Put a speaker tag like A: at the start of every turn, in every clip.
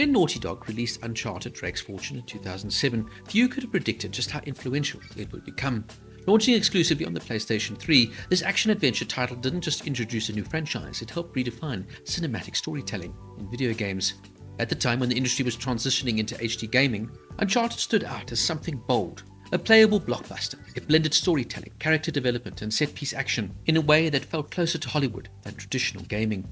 A: When Naughty Dog released Uncharted Drake's Fortune in 2007, few could have predicted just how influential it would become. Launching exclusively on the PlayStation 3, this action-adventure title didn't just introduce a new franchise, it helped redefine cinematic storytelling in video games. At the time when the industry was transitioning into HD gaming, Uncharted stood out as something bold. A playable blockbuster, it blended storytelling, character development and set-piece action in a way that felt closer to Hollywood than traditional gaming.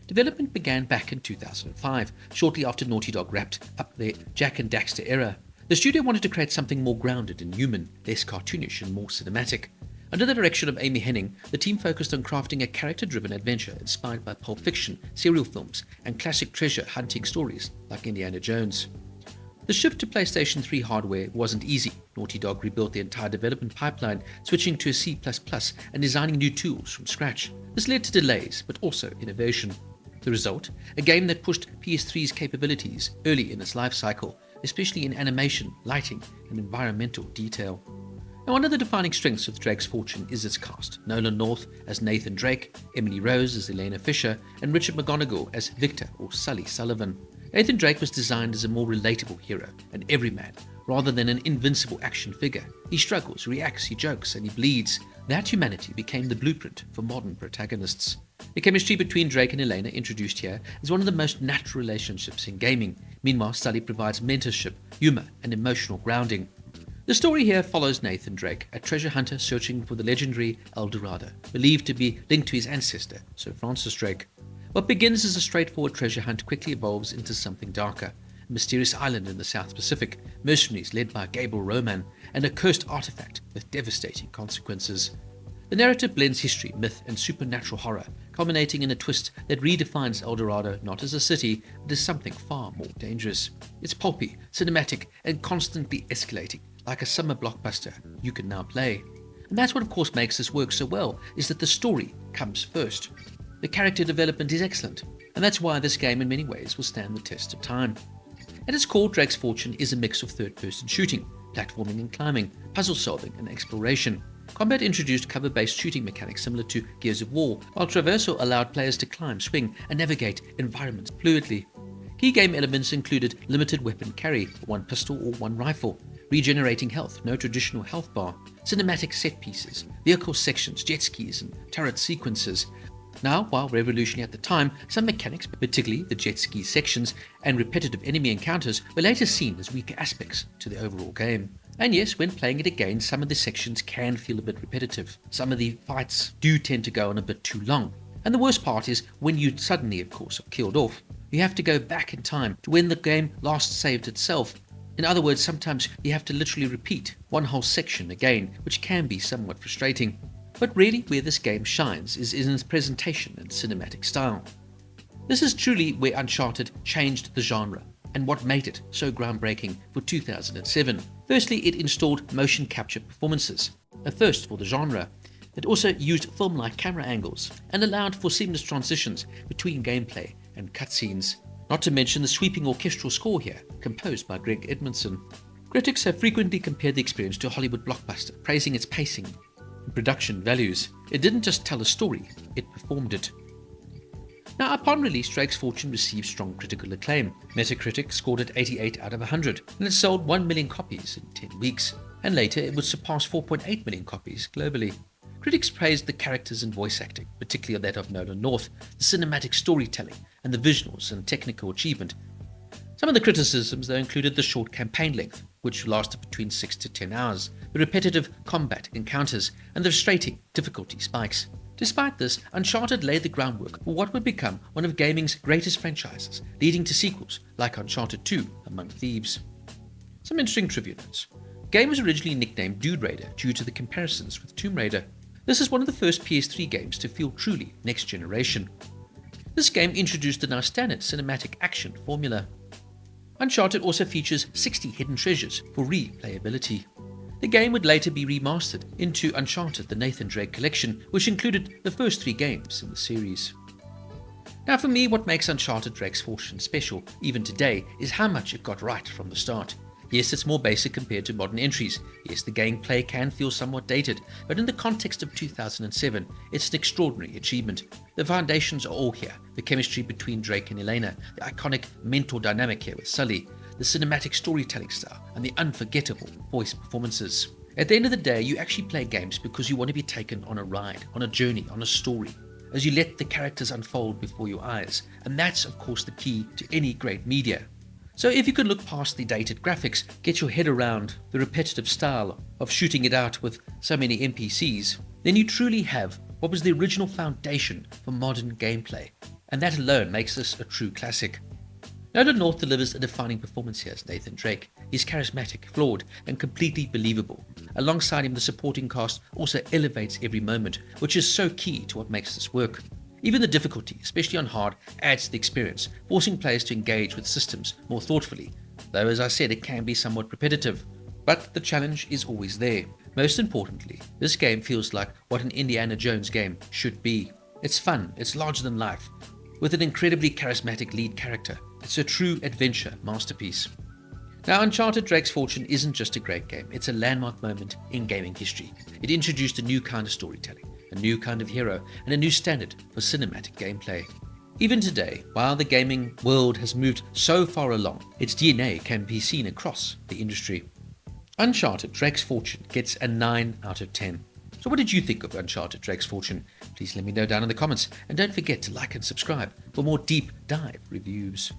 A: Development began back in 2005, shortly after Naughty Dog wrapped up their Jak and Daxter era. The studio wanted to create something more grounded and human, less cartoonish and more cinematic. Under the direction of Amy Hennig, the team focused on crafting a character-driven adventure inspired by Pulp Fiction, serial films, and classic treasure hunting stories like Indiana Jones. The shift to PlayStation 3 hardware wasn't easy. Naughty Dog rebuilt the entire development pipeline, switching to a C++ and designing new tools from scratch. This led to delays, but also innovation. The result? A game that pushed PS3's capabilities early in its life cycle, especially in animation, lighting, and environmental detail. Now, one of the defining strengths of Drake's Fortune is its cast. Nolan North as Nathan Drake, Emily Rose as Elena Fisher, and Richard McGonagle as Victor or Sully Sullivan. Nathan Drake was designed as a more relatable hero, an everyman, rather than an invincible action figure. He struggles, reacts, he jokes, and he bleeds. That humanity became the blueprint for modern protagonists. The chemistry between Drake and Elena, introduced here, is one of the most natural relationships in gaming. Meanwhile, Sully provides mentorship, humor, and emotional grounding. The story here follows Nathan Drake, a treasure hunter searching for the legendary El Dorado, believed to be linked to his ancestor, Sir Francis Drake. What begins as a straightforward treasure hunt quickly evolves into something darker. A mysterious island in the South Pacific, mercenaries led by Gabriel Roman, and a cursed artifact with devastating consequences. The narrative blends history, myth, and supernatural horror, culminating in a twist that redefines El Dorado not as a city, but as something far more dangerous. It's pulpy, cinematic, and constantly escalating, like a summer blockbuster you can now play. And that's what of course makes this work so well, is that the story comes first. The character development is excellent, and that's why this game in many ways will stand the test of time. At its core, Drake's Fortune is a mix of third-person shooting, platforming and climbing, puzzle solving and exploration. Combat introduced cover-based shooting mechanics similar to Gears of War, while traversal allowed players to climb, swing, and navigate environments fluidly. Key game elements included limited weapon carry, one pistol or one rifle, regenerating health, no traditional health bar, cinematic set pieces, vehicle sections, jet skis, and turret sequences. Now, while revolutionary at the time, some mechanics, particularly the jet ski sections and repetitive enemy encounters, were later seen as weaker aspects to the overall game. And yes, when playing it again, some of the sections can feel a bit repetitive. Some of the fights do tend to go on a bit too long. And the worst part is when you suddenly, of course, are killed off, you have to go back in time to when the game last saved itself. In other words, sometimes you have to literally repeat one whole section again, which can be somewhat frustrating. But really where this game shines is in its presentation and cinematic style. This is truly where Uncharted changed the genre and what made it so groundbreaking for 2007. Firstly, it installed motion capture performances, a first for the genre. It also used film-like camera angles and allowed for seamless transitions between gameplay and cutscenes. Not to mention the sweeping orchestral score here, composed by Greg Edmondson. Critics have frequently compared the experience to a Hollywood blockbuster, praising its pacing and production values. It didn't just tell a story, it performed it. Now, upon release, Drake's Fortune received strong critical acclaim. Metacritic scored it 88 out of 100, and it sold 1 million copies in 10 weeks. And later, it would surpass 4.8 million copies globally. Critics praised the characters and voice acting, particularly that of Nolan North, the cinematic storytelling, and the visuals and technical achievement. Some of the criticisms, though, included the short campaign length, which lasted between 6 to 10 hours, the repetitive combat encounters, and the frustrating difficulty spikes. Despite this, Uncharted laid the groundwork for what would become one of gaming's greatest franchises, leading to sequels like Uncharted 2, Among Thieves. Some interesting trivia notes. The game was originally nicknamed Dude Raider due to the comparisons with Tomb Raider. This is one of the first PS3 games to feel truly next generation. This game introduced the now standard cinematic action formula. Uncharted also features 60 hidden treasures for replayability. The game would later be remastered into Uncharted: The Nathan Drake Collection, which included the first 3 games in the series. Now for me, what makes Uncharted Drake's Fortune special, even today, is how much it got right from the start. Yes, it's more basic compared to modern entries. Yes, the gameplay can feel somewhat dated, but in the context of 2007, it's an extraordinary achievement. The foundations are all here. The chemistry between Drake and Elena, the iconic mentor dynamic here with Sully, the cinematic storytelling style, and the unforgettable voice performances. At the end of the day, you actually play games because you want to be taken on a ride, on a journey, on a story, as you let the characters unfold before your eyes. And that's, of course, the key to any great media. So if you can look past the dated graphics, get your head around the repetitive style of shooting it out with so many NPCs, then you truly have what was the original foundation for modern gameplay. And that alone makes this a true classic. Nolan North delivers a defining performance here as Nathan Drake. He's charismatic, flawed, and completely believable. Alongside him, the supporting cast also elevates every moment, which is so key to what makes this work. Even the difficulty, especially on hard, adds to the experience, forcing players to engage with systems more thoughtfully. Though, as I said, it can be somewhat repetitive. But the challenge is always there. Most importantly, this game feels like what an Indiana Jones game should be. It's fun, it's larger than life, with an incredibly charismatic lead character. It's a true adventure masterpiece. Now, Uncharted Drake's Fortune isn't just a great game, it's a landmark moment in gaming history. It introduced a new kind of storytelling, a new kind of hero, and a new standard for cinematic gameplay. Even today, while the gaming world has moved so far along, its DNA can be seen across the industry. Uncharted Drake's Fortune gets a 9 out of 10. So what did you think of Uncharted Drake's Fortune? Please let me know down in the comments, and don't forget to like and subscribe for more deep dive reviews.